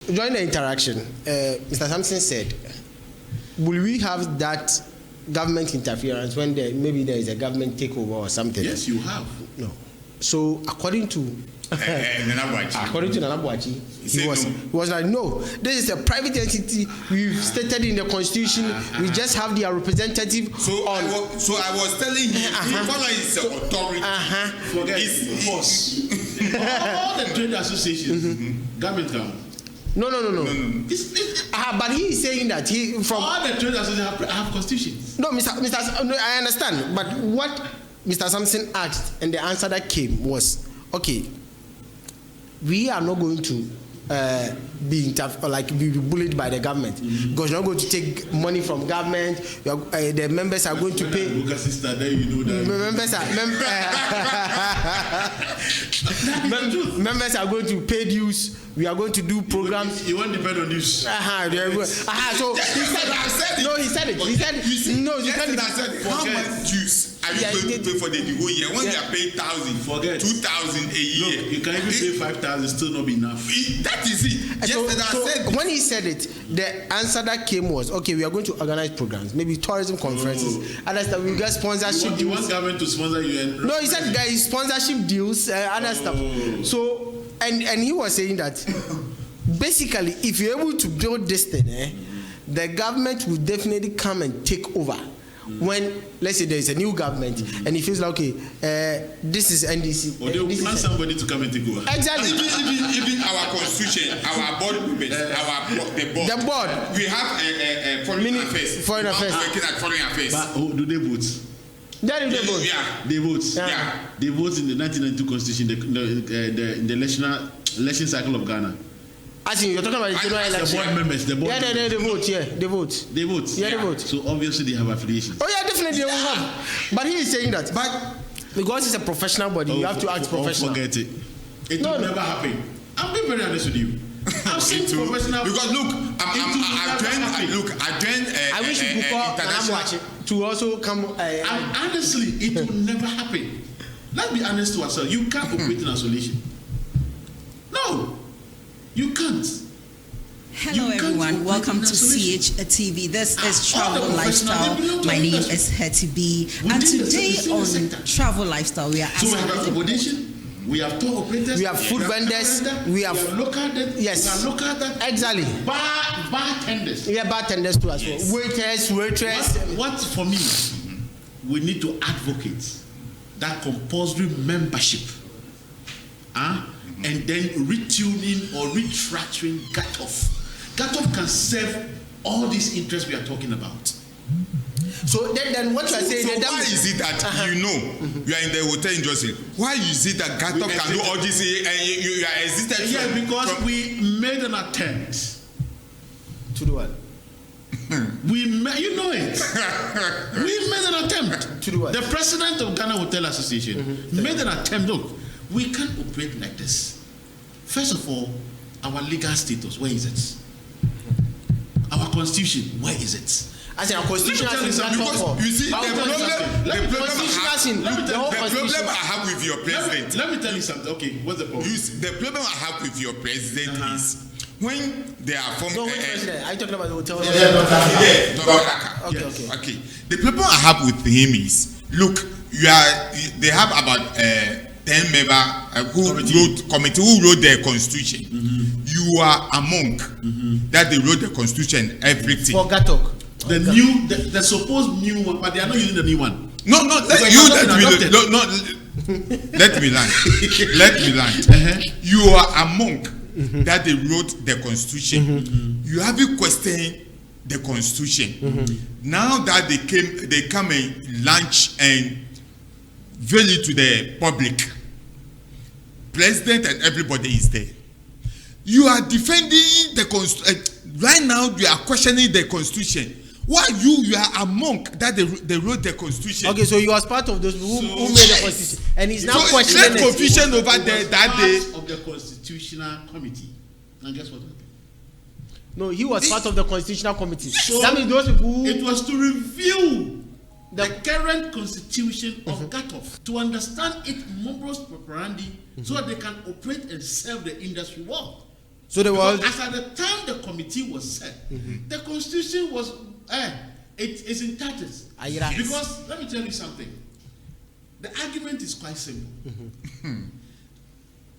during the interaction, Mr. Sampson said, will we have that government interference when maybe there is a government takeover or something? Yes, you have. No. So according to Nana Boachi, he was like, no, this is a private entity. We've stated in the constitution. We just have their representative. So I was telling him, he follows the authority. Forget force. All the trade associations, government down. No. But he is saying that from all the trade associations have constitutions. No, Mr. No, I understand. But what Mr. Sampson asked and the answer that came was, okay, we are not going to be bullied by the government because you're not going to take money from government. The members are going to pay. Members are going to pay dues. We are going to do programs. You won't depend on this. So he said it. He said, no, you can't. How much dues are you going to pay for the whole year? When you are paying 1,000, forget 2,000 a year. Look, you can even pay 5,000, still not be enough. That is it. So when he said it, the answer that came was, okay, we are going to organize programs, maybe tourism conferences. Other stuff, we get sponsorship. You want government to sponsor you? No, he said guys, sponsorship deals, other stuff. So and he was saying that basically, if you're able to build this thing, the government will definitely come and take over. When, let's say, there is a new government and he feels like, okay, this is NDC. Or they will plan somebody to come and take over. Exactly. Even our constitution, our board members, the board. We have foreign affairs. Foreign affairs. Working at foreign affairs. But do they vote? They vote. Yeah. They vote. Yeah. They vote in the 1992 constitution, the election cycle of Ghana. I think you're talking about the general election. The board members, they vote. They vote. They vote. Yeah, they vote. So obviously they have affiliations. Oh yeah, definitely they will have. But he is saying that. But because it's a professional body, you have to act professional. Forget it. It will never happen. I'm being very honest with you. I've seen professional. Because look, I wish you could call Nanabuachi to also come. Honestly, it will never happen. Let's be honest to ourselves. You can't operate in isolation. No. You can't. Hello everyone, welcome to CHTV. This is Travel Lifestyle. My name is Hetty B. And today on Travel Lifestyle, we are asking. So we have accommodation, we have tour operators, we have food vendors, we have local. Yes, exactly. Bartenders. Yeah, bartenders too as well. Waitress. What for me, we need to advocate that compulsory membership. And then retuning or retracting GATOF. GATOF can serve all these interests we are talking about. So then what you are saying? So why is it that you are in the hotel industry? Why is it that GATOF can do all this? You are existed? Yeah, because we made an attempt to do what? You know it. We made an attempt to do what? The president of Ghana Hotel Association made an attempt. Look. We can't operate like this. First of all, our legal status, where is it? Our constitution, where is it? As in our constitution, you see, the problem I have with your president. Let me tell you something. Okay, what's the problem? The problem I have with your president is when they are from. No, which president? Are you talking about the hotel? Okay. The problem I have with him is, look, they have about 10 members who wrote their constitution. You are among that they wrote the constitution, everything. For GATOK. The supposed new one, but they are not using the new one. No, let me land. You are among that they wrote the constitution. You haven't questioned the constitution. Now that they come and launch and veil it to the public. President and everybody is there. You are defending the constitution. Right now, you are questioning the constitution. Why you are among that they wrote the constitution? Okay, so you are part of those who made the constitution, and he's now questioning the confusion over there that day of the constitutional committee. And guess what? No, he was part of the constitutional committee. So that means those people who it was to review the current constitution of GATOF to understand its modus operandi so that they can operate and serve the industry well. So there was. As at the time the committee was set, the constitution was it is in tatters. Yes. Because let me tell you something. The argument is quite simple.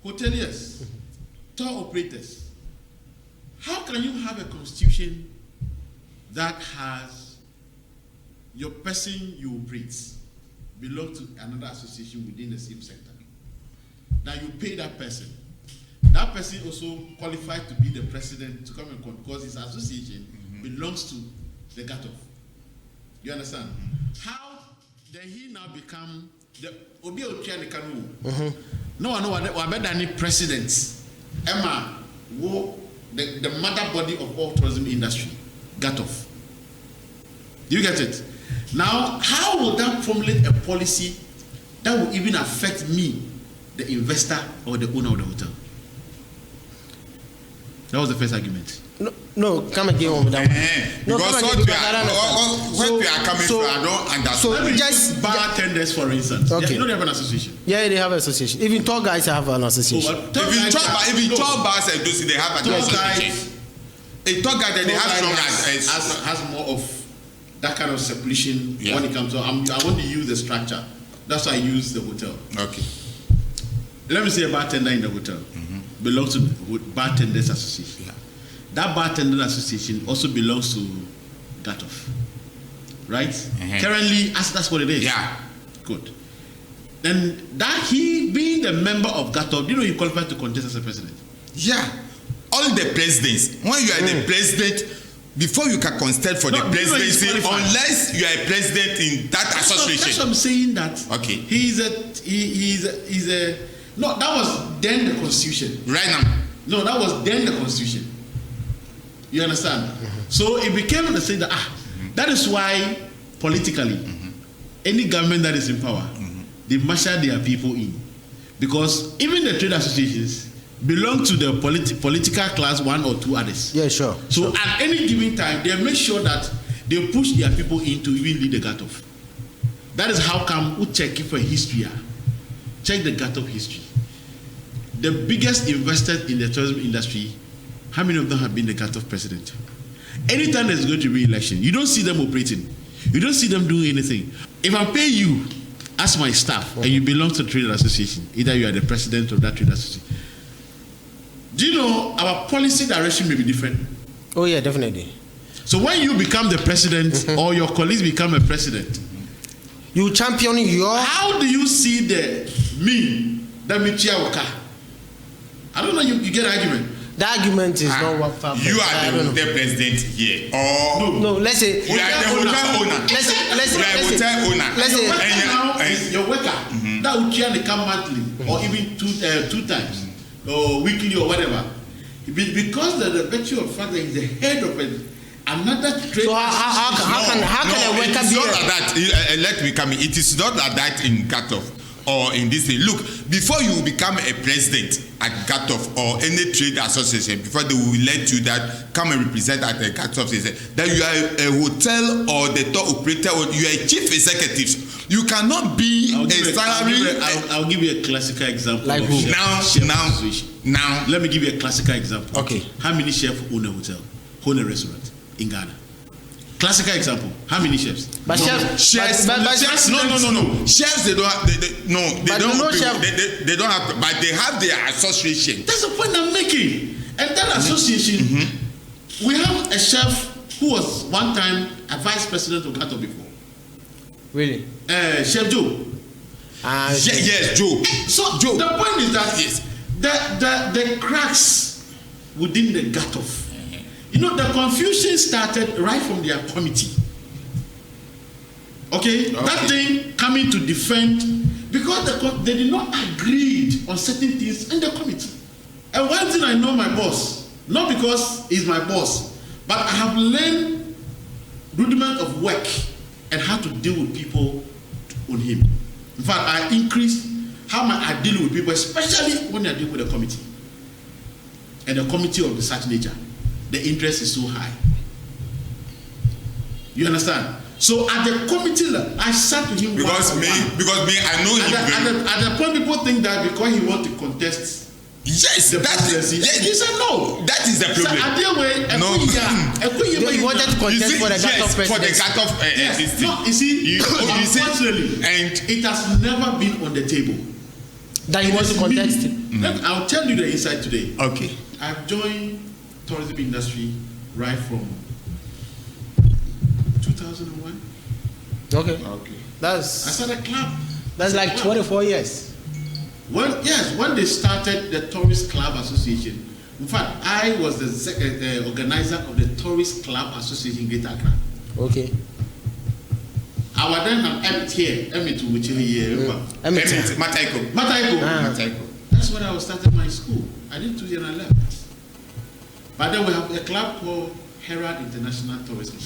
Hoteliers, tour operators. How can you have a constitution that has your person you operate belong to another association within the same sector? Now you pay that person. That person also qualified to be the president to come and because his association belongs to the GATOF. You understand? How then he now become the Obi Ochiani Kanu? No one better than the president. Emma, the mother body of all tourism industry, GATOF. You get it? Now, how will that formulate a policy that will even affect me, the investor or the owner of the hotel? That was the first argument. No, come again on that. Because where we are coming from, I don't understand. So just bartenders, for instance. Okay. You know they have an association. Yeah, they have an association. Even tour guides have an association. Even tour bars and those they have an association. A tour guide they have strong has more of that kind of separation when it comes to. I want to use the structure. That's why I use the hotel. Okay. Let me say a bartender in the hotel belongs to the Bartenders Association. Yeah. That Bartender Association also belongs to GATOF. Right? Currently, that's what it is. Yeah. Good. Then that he being the member of GATOF, do you know he qualified to contest as a president? Yeah. All the presidents, when you are the president, before you can contest for the presidency, unless you are a president in that association. That's what I'm saying. That okay. He's a no. That was then the constitution. Right now. No, that was then the constitution. You understand? So it became the thing that that is why politically, any government that is in power, they marshal their people in, because even the trade associations belong to the political class, one or two others. Yeah, sure. So at any given time, they make sure that they push their people in to even lead the GATOF. That is how come we check it for history. Check the GATOF history. The biggest investors in the tourism industry, how many of them have been the GATOF president? Anytime there's going to be re-election, you don't see them operating. You don't see them doing anything. If I pay you as my staff and you belong to the trade association, either you are the president of that trade association, do you know our policy direction may be different? Oh yeah, definitely. So when you become the president or your colleagues become a president, you champion your. How do you see the I don't know. You get the argument. The argument is not what you are the hotel president here, or no. Let's say you are the hotel owner. Let's say your worker that will try to come monthly or even two times or weekly or whatever, because the virtue of fact that he's the head of another trade. So how can a worker be? It's not like that. Let me come in. It is not like that in GATOF or in this thing. Look, before you become a president at GATOF or any trade association, before they will let you that come and represent at the GATOF, that you are a hotel or the tour operator or you are a chief executive. You cannot be I'll give you a classical example. Like who? Now. Let me give you a classical example. Okay. How many chefs own a hotel, own a restaurant in Ghana? Classical example. How many chefs? But chefs. No. Chefs they don't have. They don't have. But they have their association. That's the point I'm making. And that association, we have a chef who was one time a vice president of GATOF before. Really? Chef Joe. Yes, Joe. So Joe. The point is that the cracks within the GATOF. You know, the confusion started right from their committee. Okay? That thing coming to defend, because they did not agree on certain things in the committee. And one thing I know my boss, not because he's my boss, but I have learned rudiment of work and how to deal with people on him. In fact, I increased how I deal with people, especially when I deal with a committee. And a committee of such nature. The interest is so high. You understand? So at the committee level, I sat to him because me, I know him. At the point, people think that because he wants to contest Yes, the that presidency. is. Yes. He said no. That is the problem. No. He wanted to contest for the yes, for the cut off. Yes. No, you see, unfortunately, and it has never been on the table. That he wants to contest. I'll tell you the inside today. Okay. I've joined tourism industry right from 2001. Okay. Okay. I started a club. That's like 24 years. When they started the Tourist Club Association, in fact, I was the organizer of the Tourist Club Association Greater Accra. Okay. I was then Emmett, which here. Mataiko. That's when I was starting my school. I did 2 years and I left. But then we have a club called Herald International Tourism.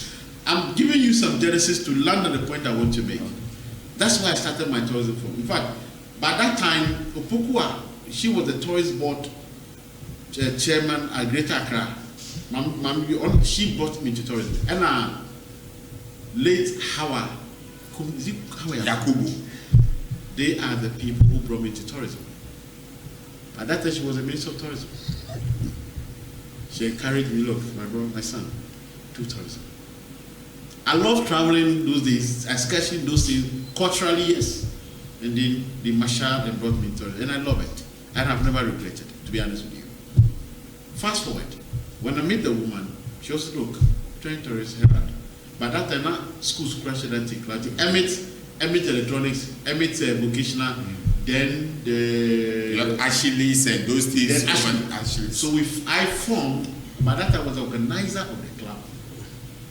I'm giving you some genesis to land on the point I want to make. That's why I started my tourism firm. In fact, by that time, Opokua, she was the tourist board chairman at Greater Accra. She brought me to tourism. And late Howard, Yakubu. They are the people who brought me to tourism. At that time, she was the minister of tourism. She encouraged me, look, my son, do tourism. I love traveling those days, excursion those days, culturally, yes. And then the marshal and brought me to it, and I love it. And I've never regretted, to be honest with you. Fast forward, when I met the woman, she also look, train tourist Herald. But that time, schools crashed that thing. Emmett electronics, Emmett vocational, then the Achilles and those things. So I formed, by that I was the organizer of the club.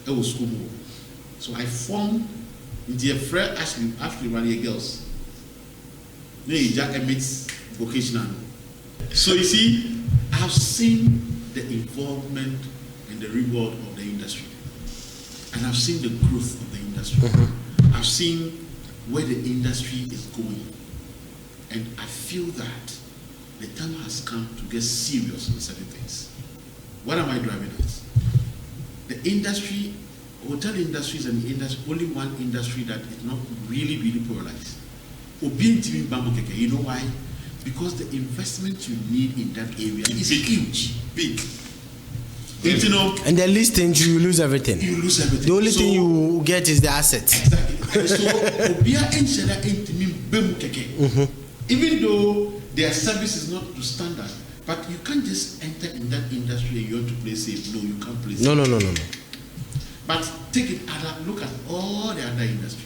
It was school. So I formed the friend Ashley Rania girls. Emmett's vocational. So you see, I've seen the involvement and the reward of the industry. And I've seen the growth of the industry. I've seen where the industry is going. And I feel that the time has come to get serious on certain things. What am I driving at? The industry, hotel industry is only one industry that is not really, really polarized. You know why? Because the investment you need in that area is huge. Big. You know, and the least thing you lose everything. You lose everything. The only thing you get is the assets. Exactly. So, even though their service is not to standard, but you can't just enter in that industry and you want to play safe. No, you can't play safe. No. But take it, look at all the other industry.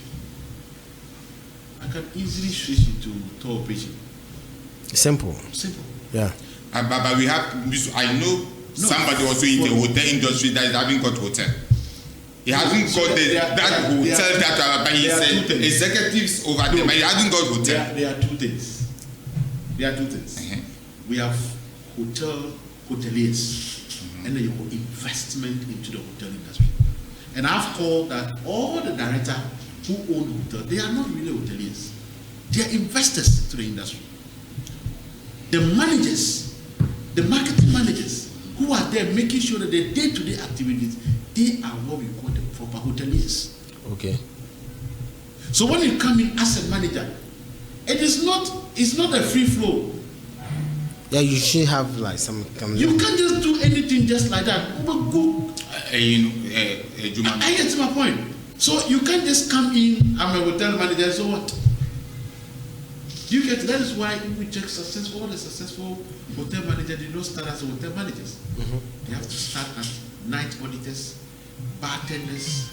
I can easily switch it to tour operation. Simple. Yeah. But we have, I know somebody also in the hotel industry that hasn't got hotel. He hasn't got that hotel but he said executives over there, but he hasn't got hotel. There are two things. We have hoteliers, and then you have investment into the hotel industry. And I've called that all the directors who own hotel, they are not really hoteliers. They are investors to the industry. The managers, the marketing managers, who are there making sure that the day-to-day activities, they are what we call the proper hoteliers. Okay. So when you come in as a manager, it's not a free flow. Yeah, you should have like some. You can't just do anything just like that. Go. I get to my point. So you can't just come in. I'm a hotel manager. So what? You get that is why we check successful. All the successful hotel managers did not start as hotel managers. They have to start as night auditors, bartenders,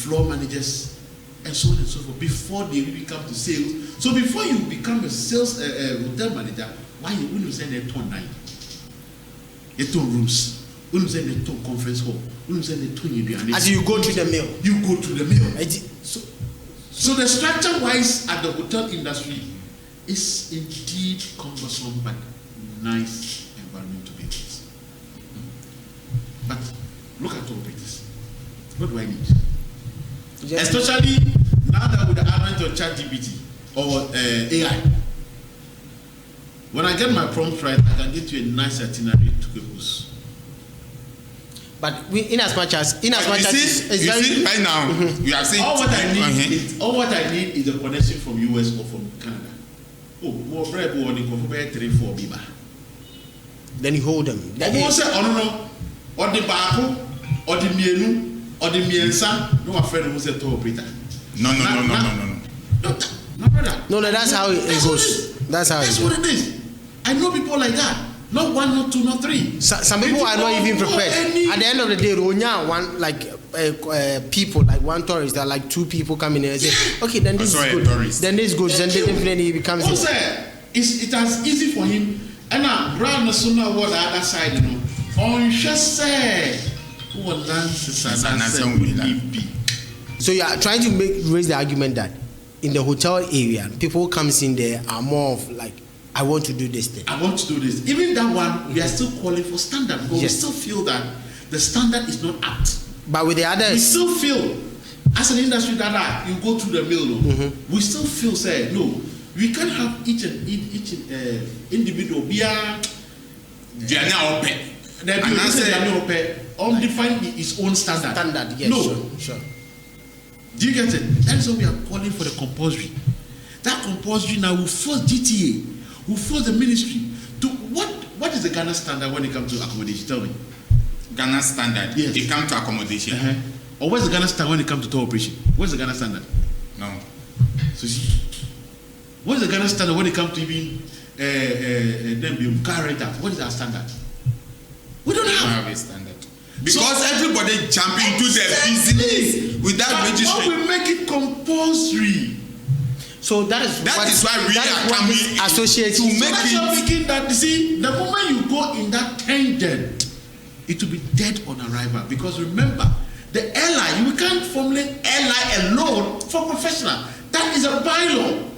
floor managers, and so on and so forth before they really come to sales. So before you become a sales hotel manager, why you wouldn't send a ton night? A ton rooms. Wouldn't send a ton conference hall. Wouldn't send a ton. As you go to the mill. You go to the mill. So the structure-wise at the hotel industry is indeed cumbersome but nice environment to be in. But look at operators. What do I need? Especially now that with the advent of ChatGPT or AI. When I get my prompt right, I can get you a nice itinerary to Gabus. But in as much as right now, you are saying all what I need is a connection from US or from Canada. Oh, more bread or the coffee 3-4 biba. Then you hold them. Almost say, oh no, or the baku, or the mienu, or the miensa. No, my friend who said to operator. No, brother. No, that's how it goes. That's how That's what it is. I know people like that. Not one, not two, not three. Some people are not even prepared. At the end of the day, one like people, like one tourist, that like two people come in and say, okay, then this is good. Then this goes. Then definitely he becomes. It has easy for him. And now, brand the sooner what the other side, you know. On just say, who will dance So you are trying to raise the argument that in the hotel area, people comes in there are more of like, I want to do this thing. I want to do this. Even that one, we are still calling for standard because we still feel that the standard is not apt. But with the others, we still feel, as an industry that you go through the mill, we still feel, say, no, we can't have each individual be undefined his own standard. Yes, no. Sure. Do you get it? That is why we are calling for the compulsory. That compulsory now will force GTA, will force the ministry to what is the Ghana standard when it comes to accommodation? Tell me. Ghana standard. Yes. It comes to accommodation. Or what's the Ghana standard when it comes to tour operation? What's the Ghana standard? No. So see, what's the Ghana standard when it comes to even them car rental? What is our standard? We don't have a standard. Because everybody jump into their business without registering. Why we make it compulsory? So that is why we are coming associated to make it. Making that, you see, the moment you go in that tangent, it will be dead on arrival. Because remember, the airline, you can't formulate airline alone for professional. That is a bylaw.